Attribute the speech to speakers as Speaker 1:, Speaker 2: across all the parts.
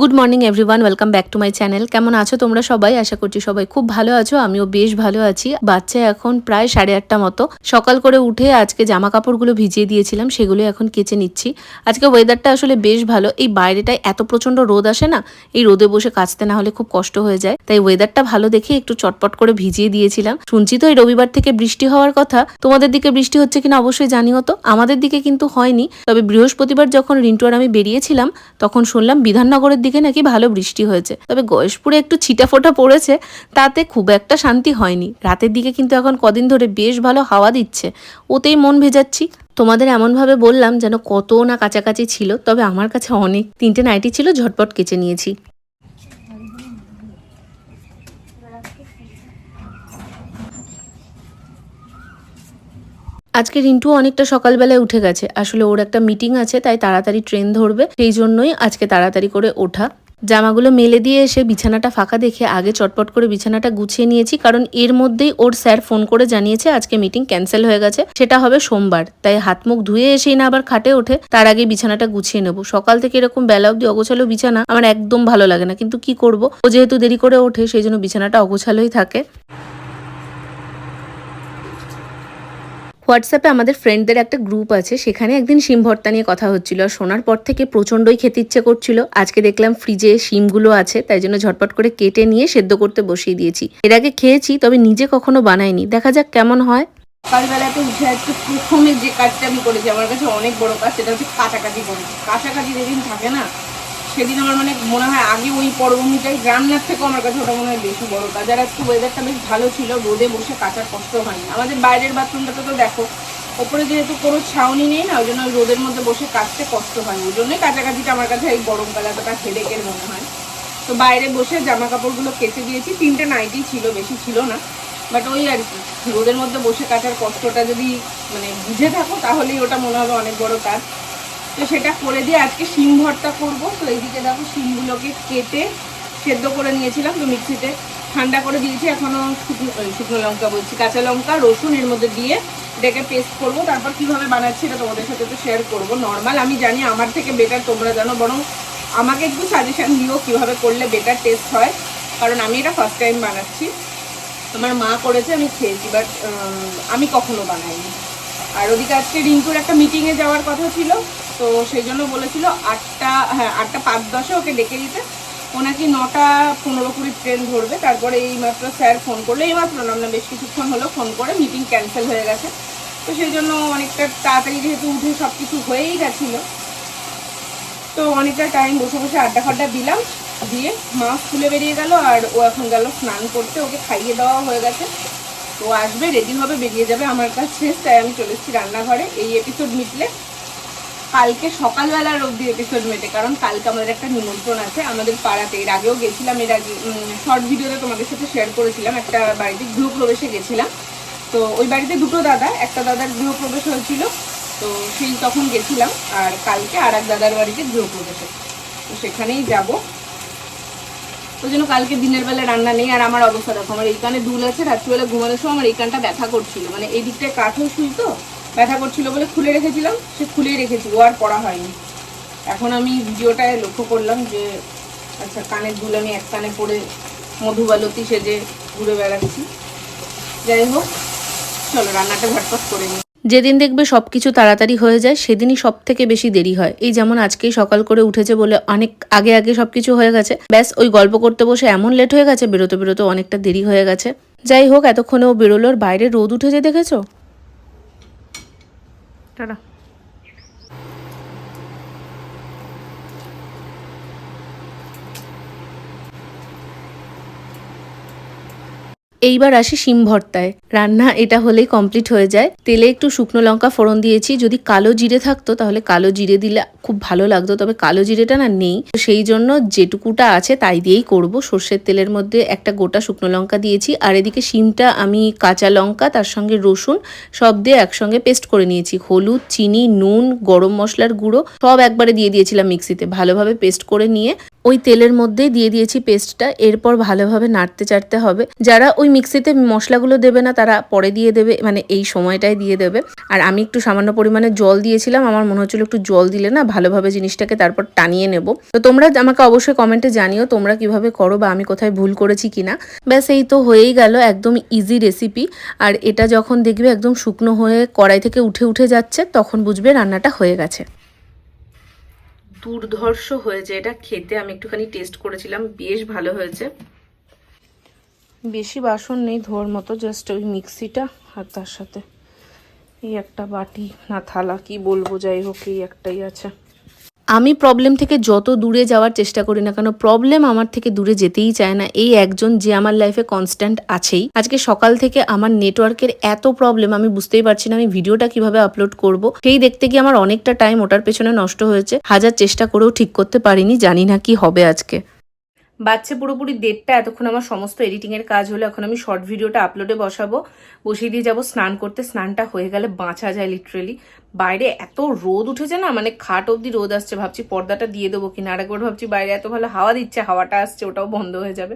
Speaker 1: Good morning everyone, welcome back to my channel. কেমন আছো তোমরা সবাই? আশা করছি সবাই খুব ভালো আছো। আমিও বেশ ভালো আছি। বাচ্চা এখন প্রায় 8:30 মতো। সকাল করে উঠে আজকে জামা কাপড়গুলো ভিজিয়ে দিয়েছিলাম, সেগুলো এখন কেচে নিচ্ছি। আজকে ওয়েদারটা আসলে বেশ ভালো। এই বাইরেটায় এত প্রচন্ড রোদ আসে না, এই রোদে বসে কাচতে না হলে খুব কষ্ট হয়ে যায়। তাই ওয়েদারটা ভালো দেখে একটু চটপট করে ভিজিয়ে দিয়েছিলাম। শুনছি তো এই রবিবার থেকে বৃষ্টি হওয়ার কথা। তোমাদের দিকে বৃষ্টি হচ্ছে কিনা অবশ্যই জানিও তো। আমাদের দিকে কিন্তু হয়নি, তবে বৃহস্পতিবার যখন রিন্টু আর আমি বেরিয়েছিলাম তখন শুনলাম বিধাননগরের দিকে নাকি ভালো বৃষ্টি হয়েছে। তবে গয়েশপুরে একটু ছিটাফোঁটা পড়েছে, তাতে খুব একটা শান্তি হয়নি। রাতের দিকে কিন্তু এখন কদিন ধরে বেশ ভালো হাওয়া দিচ্ছে, ওতেই মন ভেজাচ্ছি। তোমাদের এমনভাবে বললাম যেন কত না কাছাকাছি ছিল, তবে আমার কাছে অনেক। 3টে নাইটি ছিল, ঝটপট কেচে নিয়েছি। আজকে রিন্টু অনেকটা সকালবেলায় উঠে গেছে। আসলে ওর একটা মিটিং আছে, তাই তাড়াতাড়ি ট্রেন ধরবে, সেই জন্যই আজকে তাড়াতাড়ি করে ওঠা। জামাগুলো মেলে দিয়ে এসে বিছানাটা ফাঁকা দেখে আগে চটপট করে বিছানাটা গুছিয়ে নিয়েছি, কারণ এর মধ্যেই ওর স্যার ফোন করে জানিয়েছে আজকে মিটিং ক্যান্সেল হয়ে গেছে, সেটা হবে সোমবার। তাই হাত মুখ ধুয়ে এসেই না আবার খাটে ওঠে, তার আগে বিছানাটা গুছিয়ে নেব। সকাল থেকে এরকম বেলা অব্দি অগোছালো বিছানা আমার একদম ভালো লাগে না, কিন্তু কি করব, ও যেহেতু দেরি করে ওঠে সেই জন্য বিছানাটা অগোছালোই থাকে। হোয়াটসঅ্যাপে আমাদের ফ্রেন্ডদের একটা গ্রুপ আছে, সেখানে একদিন শিম ভর্তা নিয়ে কথা হচ্ছিল। আর শোনার পর থেকে প্রচণ্ডই খেতে ইচ্ছে করছিল। আজকে দেখলাম ফ্রিজে শিমগুলো আছে, তাই জন্য ঝটপট করে কেটে নিয়ে সেদ্ধ করতে বসিয়ে দিয়েছি। এর আগে খেয়েছি, তবে নিজে কখনো বানাইনি, দেখা যাক কেমন হয়।
Speaker 2: সকালবেলাতে উঠে আজকে প্রথমে যে কাজটা আমি করেছি, আমার কাছে অনেক বড় কাজ, সেটা হচ্ছে কাটাকাটি করেছি। কাটাকাটি যেদিন থাকে না, সেদিন আমার মনে হয় আগে ওই পরবর্তীটাই রান্নার থেকেও আমার কাছে ওটা মনে হয় বেশি বড় কাজ। আর আজকে ওয়েদারটা বেশ ভালো ছিল, রোদে বসে কাচার কষ্ট হয়নি। আমাদের বাইরের বাথরুমটাতে তো দেখো ওপরে যেহেতু কোনো ছাউনি নেই না, ওই জন্য ওই রোদের মধ্যে বসে কাচতে কষ্ট হয়, ওই জন্যই কাটাকাটিটা আমার কাছে এই গরমকালে এতটা হেডেকের মনে হয়। তো বাইরে বসে জামা কাপড়গুলো কেচে দিয়েছি। 3টে নাইটি ছিল, বেশি ছিল না, বাট ওই আর কি, রোদের মধ্যে বসে কাটার কষ্টটা যদি বুঝে থাকো তাহলেই ওটা মনে হবে অনেক বড় কাজ। তো সেটা করে দিয়ে আজকে শিম ভর্তা করবো। তো এইদিকে দেখো শিমগুলোকে কেটে সেদ্ধ করে নিয়েছিলাম, তো মিক্সিতে ঠান্ডা করে দিয়েছি। এখনো শুকনো লঙ্কা বলছি, কাঁচা লঙ্কা রসুন এর মধ্যে দিয়ে এটাকে পেস্ট করবো। তারপর কিভাবে বানাচ্ছি এটা তোমাদের সাথে তো শেয়ার করবো। নর্মাল আমি জানি, আমার থেকে বেটার তোমরা জানো, বরং আমাকে একটু সাজেশন দিও কিভাবে করলে বেটার টেস্ট হয়, কারণ আমি এটা ফার্স্ট টাইম বানাচ্ছি। আমার মা করেছে, আমি খেয়েছি, বাট আমি কখনো বানাইনি। আর ওদিকে আজকে রিঙ্কুর একটা মিটিংয়ে যাওয়ার কথা ছিল, তো সেই জন্য বলেছিল 8:05-10 ওকে ডেকে দিতে। ও নাকি 9:15-20 ট্রেন ধরবে। তারপরে এইমাত্র স্যার ফোন করলো, এইমাত্র না বেশ কিছুক্ষণ হলো ফোন করে, মিটিং ক্যান্সেল হয়ে গেছে। তো সেই জন্য অনেকটা তাড়াতাড়ি যেহেতু উঠে সব কিছু হয়েই গেছিলো, তো অনেকটা টাইম বসে বসে আড্ডা ফাড্ডা দিলাম। দিয়ে মা স্কুলে বেরিয়ে গেল, আর ও এখন গেল স্নান করতে। ওকে খাইয়ে দেওয়া হয়ে গেছে, তো আসবে, রেডি হবে, বেরিয়ে যাবে আমার কাছে। তাই আমি চলে এসেছি রান্নাঘরে। এই এপিসোড মিটলে কালকে সকালবেলার অবধি এপিসোড মেটে, কারণ কালকে আমাদের একটা নিমন্ত্রণ আছে আমাদের পাড়াতে। এর আগেও গেছিলাম, এর আগে শর্ট ভিডিওতে তোমাদের সাথে শেয়ার করেছিলাম, একটা বাড়িতে গৃহপ্রবেশে গেছিলাম। তো ওই বাড়িতে দুটো দাদা, একটা দাদার গৃহপ্রবেশ হয়েছিল, তো সেই তখন গেছিলাম। আর কালকে আর এক দাদার বাড়িতে গৃহপ্রবেশে, তো সেখানেই যাব। ওই জন্য কালকে দিনের বেলা রান্না নেই। আর আমার অবস্থা দেখো, আমার এই কানে দুল আছে, রাত্রিবেলা ঘুমানোর সময় আমার এই কানটা ব্যথা করছিল, মানে এই দিকটায় কাঠও শুই তো ব্যথা করছিল বলে খুলে রেখেছিলাম, সে খুলেই রেখেছি, ও আর পড়া হয়নি। এখন আমি ভিডিওটায় লক্ষ্য করলাম যে আচ্ছা কানের দুল আমি এক কানে পরে মধুবালতি সেজে ঘুরে বেড়াচ্ছি। যাই হোক, চলো রান্নাটা ঝটপট করে নিই।
Speaker 1: যেদিন দেখবে সবকিছু তাড়াতাড়ি হয়ে যায়, সেদিনই সব থেকে বেশি দেরি হয়। এই যেমন আজকেই সকাল করে উঠেছে বলে অনেক আগে আগে সবকিছু হয়ে গেছে, ব্যাস ওই গল্প করতে বসে এমন লেট হয়ে গেছে, বেরোতে বেরোতে অনেকটা দেরি হয়ে গেছে। যাই হোক, এতক্ষণেও বেরোলোর বাইরে রোদ উঠেছে, দেখেছো? টাটা। এইবার আসি শিম ভর্তায়। রান্না এটা হলেই কমপ্লিট হয়ে যায়। তেলে একটু শুকনো লঙ্কা ফোড়ন দিয়েছি। যদি কালো জিরে থাকতো তাহলে কালো জিরে দিলে খুব ভালো লাগতো, তবে কালো জিরেটা না নেই, সেই জন্য যেটুকুটা আছে তাই দিয়েই করব। সর্ষের তেলের মধ্যে একটা গোটা শুকনো লঙ্কা দিয়েছি, আর এদিকে শিমটা আমি কাঁচা লঙ্কা তার সঙ্গে রসুন সব দিয়ে একসঙ্গে পেস্ট করে নিয়েছি। হলুদ, চিনি, নুন, গরম মশলার গুঁড়ো সব একবারে দিয়ে দিয়েছিলাম মিক্সিতে, ভালোভাবে পেস্ট করে নিয়ে ওই তেলের মধ্যেই দিয়ে দিয়েছি পেস্টটা। এরপর ভালোভাবে নাড়তে চাড়তে হবে। যারা ওই মিক্সিতে মশলাগুলো দেবে না, তারা পরে দিয়ে দেবে, মানে এই সময়টাই দিয়ে দেবে। আর আমি একটু সামান্য পরিমাণে জল দিয়েছিলাম, আমার মনে হচ্ছিল একটু জল দিলে না ভালোভাবে জিনিসটাকে তারপর টানিয়ে নেব। তো তোমরা আমাকে অবশ্যই কমেন্টে জানিও তোমরা কিভাবে করো বা আমি কোথায় ভুল করেছি কিনা। ব্যাস এই তো হয়েই গেল, একদম ইজি রেসিপি। আর এটা যখন দেখবে একদম শুকনো হয়ে কড়াই থেকে উঠে উঠে যাচ্ছে তখন বুঝবে রান্নাটা হয়ে গেছে। দুর্ধর্ষ হয়েছে এটা খেতে, আমি একটুখানি টেস্ট করেছিলাম, বেশ ভালো হয়েছে। বেশি বাসন নেই ধোয়ার মতো, জাস্ট ওই মিক্সিটা আর তার সাথে এই একটা বাটি না থালা কি বলবো, যাই হোক এই একটাই আছে। আমি প্রবলেম থেকে যত দূরে যাওয়ার চেষ্টা করি না কেন, প্রবলেম আমার থেকে দূরে যেতেই চায় না। এই একজন যে আমার লাইফে কনস্ট্যান্ট আছেই। আজকে সকাল থেকে আমার নেটওয়ার্কের এত প্রবলেম, আমি বুঝতেই পারছি না আমি ভিডিওটা কিভাবে আপলোড করব। সেই দেখতে গিয়ে আমার অনেকটা টাইম ওটার পেছনে নষ্ট হয়েছে, হাজার চেষ্টা করেও ঠিক করতে পারিনি, জানি না কি হবে আজকে। বাচ্চা পুরোপুরি 1:30, এতক্ষণ আমার সমস্ত এডিটিংয়ের কাজ হলো। এখন আমি শর্ট ভিডিওটা আপলোডে বসাবো, বসিয়ে দিয়ে যাবো স্নান করতে। স্নানটা হয়ে গেলে বাঁচা যায় লিটারেলি। বাইরে এত রোদ উঠেছে না, মানে খাট অব্দি রোদ আসছে, ভাবছি পর্দাটা দিয়ে দেবো কিনা। আরেকবার ভাবছি বাইরে এত ভালো হাওয়া দিচ্ছে, হাওয়াটা আসছে, ওটাও বন্ধ হয়ে যাবে।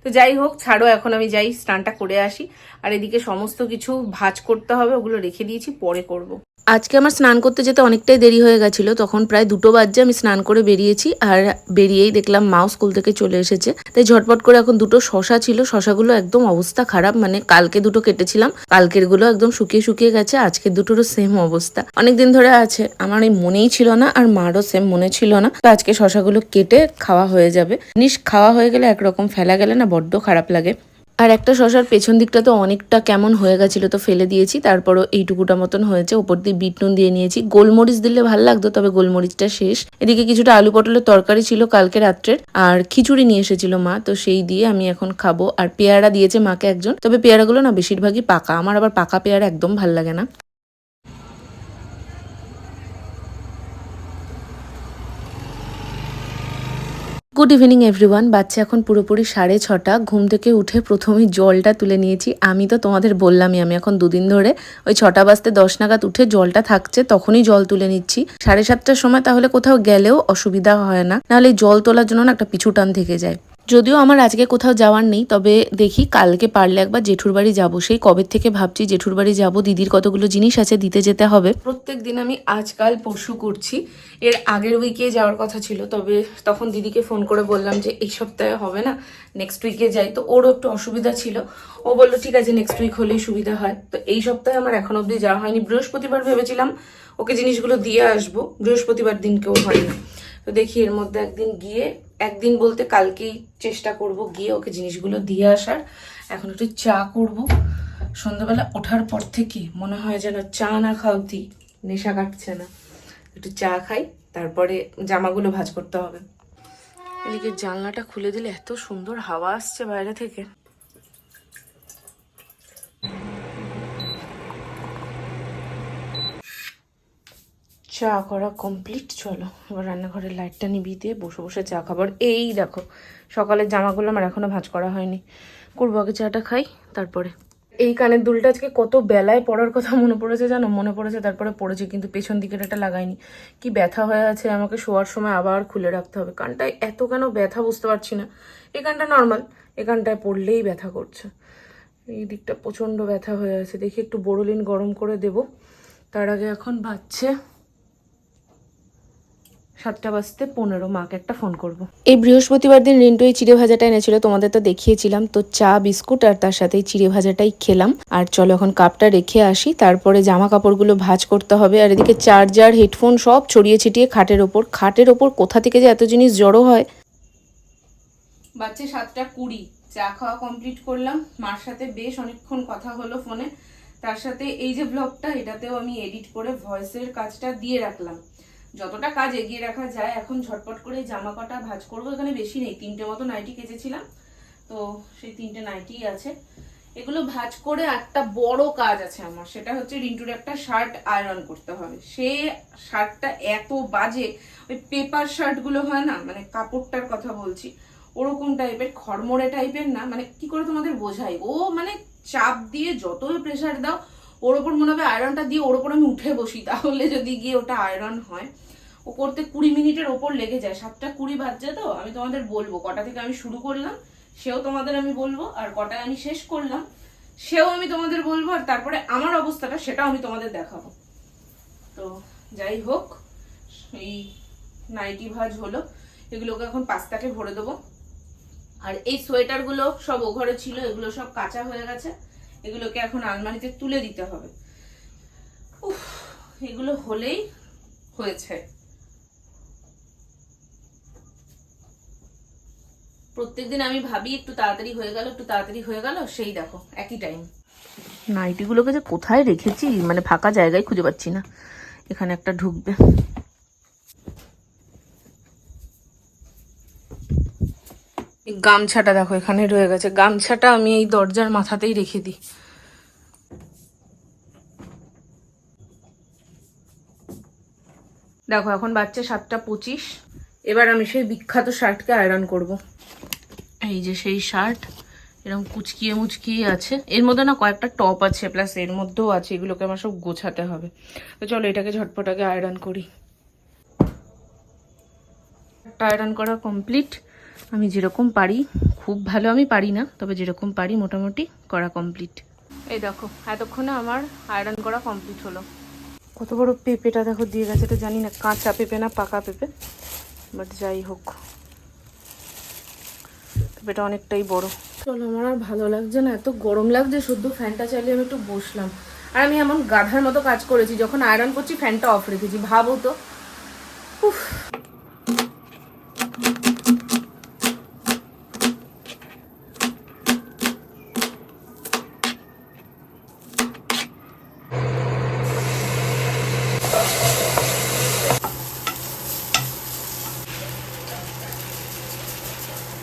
Speaker 1: তো যাই হোক ছাড়ো, এখন আমি যাই স্নানটা করে আসি। আর এদিকে সমস্ত কিছু ভাঁজ করতে হবে, ওগুলো রেখে দিয়েছি, পরে করব। আজকে আমার স্নান করতে যেতে অনেকটাই দেরি হয়ে গেছিল, তখন প্রায় 2টো বাজে আমি স্নান করে বেরিয়েছি। আর বেরিয়েই দেখলাম মাও স্কুল থেকে চলে এসেছে, তাই ঝটপট করে এখন 2টো শশা ছিল, শশাগুলো একদম অবস্থা খারাপ, মানে কালকে 2টো কেটেছিলাম, কালকের গুলো একদম শুকিয়ে শুকিয়ে গেছে, আজকে 2টোরও সেম অবস্থা। অনেকদিন ধরে আছে, আমার এই মনেই ছিল না, আর মারও সেম মনে ছিল না। তো আজকে শশাগুলো কেটে খাওয়া হয়ে যাবে। জিনিস খাওয়া হয়ে গেলে একরকম, ফেলা গেলে না বড্ড খারাপ লাগে। আর একটা শশার পেছন দিকটা তো অনেকটা কেমন হয়ে গেছিলো, তো ফেলে দিয়েছি, তারপরও এইটুকুটা মতন হয়েছে। ওপর দিয়ে বিট নুন দিয়ে নিয়েছি, গোলমরিচ দিলে ভালো লাগতো, তবে গোলমরিচটা শেষ। এদিকে কিছুটা আলু পটলের তরকারি ছিল কালকে রাত্রের, আর খিচুড়ি নিয়ে এসেছিল মা, তো সেই দিয়ে আমি এখন খাবো। আর পেয়ারা দিয়েছে মাকে একজন, তবে পেয়ারাগুলো না বেশিরভাগই পাকা, আমার আবার পাকা পেয়ারা একদম ভাল লাগে না। Good evening everyone. বাচ্চা এখন পুরোপুরি 6:30। ঘুম থেকে উঠে প্রথমেই জলটা তুলে নিয়েছি। আমি তো তোমাদের বললামই, আমি এখন 2 দিন ধরে ওই 6টা বাজতে 10 নাগাদ উঠে জলটা থাকছে তখনই জল তুলে নিচ্ছি। 7:30টার সময় তাহলে কোথাও গেলেও অসুবিধা হয় না, নাহলে জল তোলার জন্য না একটা পিছু টান থেকে যায়। যদিও আমার আজকে কোথাও যাওয়ার নেই, তবে দেখি কালকে পারলে একবার জেঠুর বাড়ি যাবো। সেই কবে থেকে ভাবছি জেঠুর বাড়ি যাবো, দিদির কতগুলো জিনিস আছে দিতে যেতে হবে। প্রত্যেক দিন আমি আজকাল পরশু করছি, এর আগের উইকে যাওয়ার কথা ছিল, তবে তখন দিদিকে ফোন করে বললাম যে এই সপ্তাহে হবে না, নেক্সট উইকে যাই। তো ওরও একটু অসুবিধা ছিল, ও বললো ঠিক আছে নেক্সট উইক হলেই সুবিধা হয়। তো এই সপ্তাহে আমার এখন অবধি যাওয়া হয়নি। বৃহস্পতিবার ভেবেছিলাম ওকে জিনিসগুলো দিয়ে আসবো, বৃহস্পতিবার দিনকেও হয়নি। তো দেখি এর মধ্যে একদিন গিয়ে, একদিন বলতে কালকেই চেষ্টা করব গিয়ে ওকে জিনিসগুলো দিয়ে আসার। এখন একটু চা করব, সন্ধ্যাবেলা ওঠার পর থেকে মনে হয় যেন চা না খাওয়া অবধি নেশা কাটছে না। একটু চা খাই, তারপরে জামাগুলো ভাঁজ করতে হবে। এদিকে জানলাটা খুলে দিলে এত সুন্দর হাওয়া আসছে বাইরে থেকে। চা করা কমপ্লিট, চলো এবার রান্নাঘরের লাইটটা নিভিয়ে দিয়ে বসে বসে চা খাবার। এই দেখো সকালের জামাগুলো আমার এখনো ভাঁজ করা হয়নি, করবো আগে চাটা খাই তারপরে। এই কানের দুলটা আজকে কত বেলায় পড়ার কথা মনে পড়েছে জানো, মনে পড়েছে তারপরে পড়েছি, কিন্তু পেছন দিকের একটা লাগাইনি। কি ব্যথা হয়ে আছে, আমাকে শোয়ার সময় আবার খুলে রাখতে হবে। কানটায় এত কেন ব্যথা বুঝতে পারছি না। এই কানটা নর্মাল, এই কানটায় পড়লেই ব্যথা করছে, এই দিকটা প্রচণ্ড ব্যথা হয়ে আছে। দেখি একটু বোরোলিন গরম করে দেব। তার আগে এখন বাজছে 7:15, মাকে একটা ফোন করব। এই বৃহস্পতিবার দিন রিন্টু এই চিড়ে ভাজাটা এনেছিল, তোমাদের তো দেখিয়েছিলাম। তো চা বিস্কুট আর তার সাথে এই চিড়ে ভাজাটাই খেলাম। আর চলো এখন কাপটা রেখে আসি, তারপরে জামা কাপড়গুলো ভাঁজ করতে হবে। আর এদিকে চার্জার হেডফোন সব ছড়িয়ে ছিটিয়ে খাটের ওপর কোথা থেকে যে এত জিনিস জড়ো হয়। বাচ্চা 7:20, চা খাওয়া কমপ্লিট করলাম। মার সাথে বেশ অনেকক্ষণ কথা হলো ফোনে। তার সাথে এই যে ব্লগটা, এটাতেও আমি এডিট করে ভয়েসের কাজটা দিয়ে রাখলাম। যতটা কাজ এগিয়ে রাখা যায়। এখন ঝটপট করে জামা কটা ভাঁজ করবো। এখানে বেশি নেই, 3টে মতো নাইটি কেচেছিলাম, তো সেই 3টে নাইটি আছে। এগুলো ভাঁজ করে একটা বড় কাজ আছে আমার, সেটা হচ্ছে রিন্টুর একটা শার্ট আয়রন করতে হবে। সে শার্টটা এত বাজে, ওই পেপার শার্টগুলো হয় না, মানে কাপড়টার কথা বলছি, ওরকম টাইপের, খড়মড়ে টাইপের না, মানে কি করে তোমাদের বোঝাই, ও মানে চাপ দিয়ে যতই প্রেসার দাও ওর ওপর মনে হবে আয়রনটা দিয়ে ওর ওপর আমি উঠে বসি, তাহলে যদি গিয়ে ওটা আয়রন হয়। ও করতে 20 মিনিটের ওপর লেগে যায়। 7:20 বাজছে, তো আমি তোমাদের বলবো কটা থেকে আমি শুরু করলাম,
Speaker 2: সেও তোমাদের আমি বলবো, আর কটায় আমি শেষ করলাম সেও আমি তোমাদের বলবো, আর তারপরে আমার অবস্থাটা সেটাও আমি তোমাদের দেখাবো। তো যাই হোক, এই নাইটি ভাঁজ হলো, এগুলোকে এখন পাস্তাকে ভরে দেবো। আর এই সোয়েটারগুলো সব ও ঘরে ছিল, এগুলো সব কাঁচা হয়ে গেছে, এগুলোকে এখন আলমারিতে তুলে দিতে হবে। উফ, এগুলো হলেই হয়েছে। প্রত্যেকদিন আমি ভাবি একটু তাড়াতাড়ি হয়ে গেল, একটু তাড়াতাড়ি হয়ে গেল, সেই দেখো একই টাইম। নাইটিগুলোকে যে কোথায় রেখেছি, মানে ফাঁকা জায়গায় খুঁজে পাচ্ছি না। এখানে একটা ঢুকবে। গামছাটা দেখো এখানে রয়ে গেছে, গামছাটা আমি এই দরজার মাথাতেই রেখে দিই। দেখো এখন বাচ্চা 7:25। এবার আমি সেই বিখ্যাত শার্টকে আয়রন করব। এই যে সেই শার্ট, এরকম কুচকিয়ে মুচকিয়ে আছে, এর মধ্যে না কয়েকটা টপ আছে, প্লাস এর মধ্যেও আছে, এগুলোকে আমার সব গোছাতে হবে। তো চলো এটাকে ঝটপটাকে আয়রন করি। আয়রন করা কমপ্লিট। আমি যেরকম পারি, খুব ভালো আমি পারি না, তবে যেরকম পারি মোটামুটি করা কমপ্লিট। এই দেখো এতক্ষণে আমার আয়রন করা কমপ্লিট হলো। কত বড় পেঁপেটা দেখো দিয়ে গেছে, এটা জানি না কাঁচা পেঁপে না পাকা পেঁপে, বাট যাই হোক পেঁপেটা অনেকটাই বড়। চলো আমার আর ভালো লাগছে না, এত গরম লাগছে, শুদ্ধ ফ্যানটা চালিয়ে আমি একটু বসলাম। আর আমি এমন গাধার মতো কাজ করেছি, যখন আয়রন করছি ফ্যানটা অফ রেখেছি, ভাবো তো। উফ,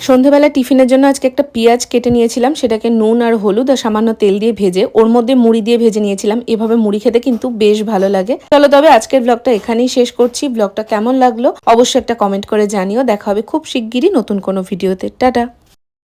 Speaker 1: সন্ধেবেলা টিফিনের জন্য আজকে একটা পেঁয়াজ কেটে নিয়েছিলাম, সেটাকে নুন আর হলুদ আর সামান্য তেল দিয়ে ভেজে ওর মধ্যে মুড়ি দিয়ে ভেজে নিয়েছিলাম। এভাবে মুড়ি খেতে কিন্তু বেশ ভালো লাগে। চলো তবে আজকের ব্লগটা এখানেই শেষ করছি। ব্লগটা কেমন লাগলো অবশ্যই একটা কমেন্ট করে জানিও। দেখা হবে খুব শিগগিরই নতুন কোনো ভিডিওতে। টাটা।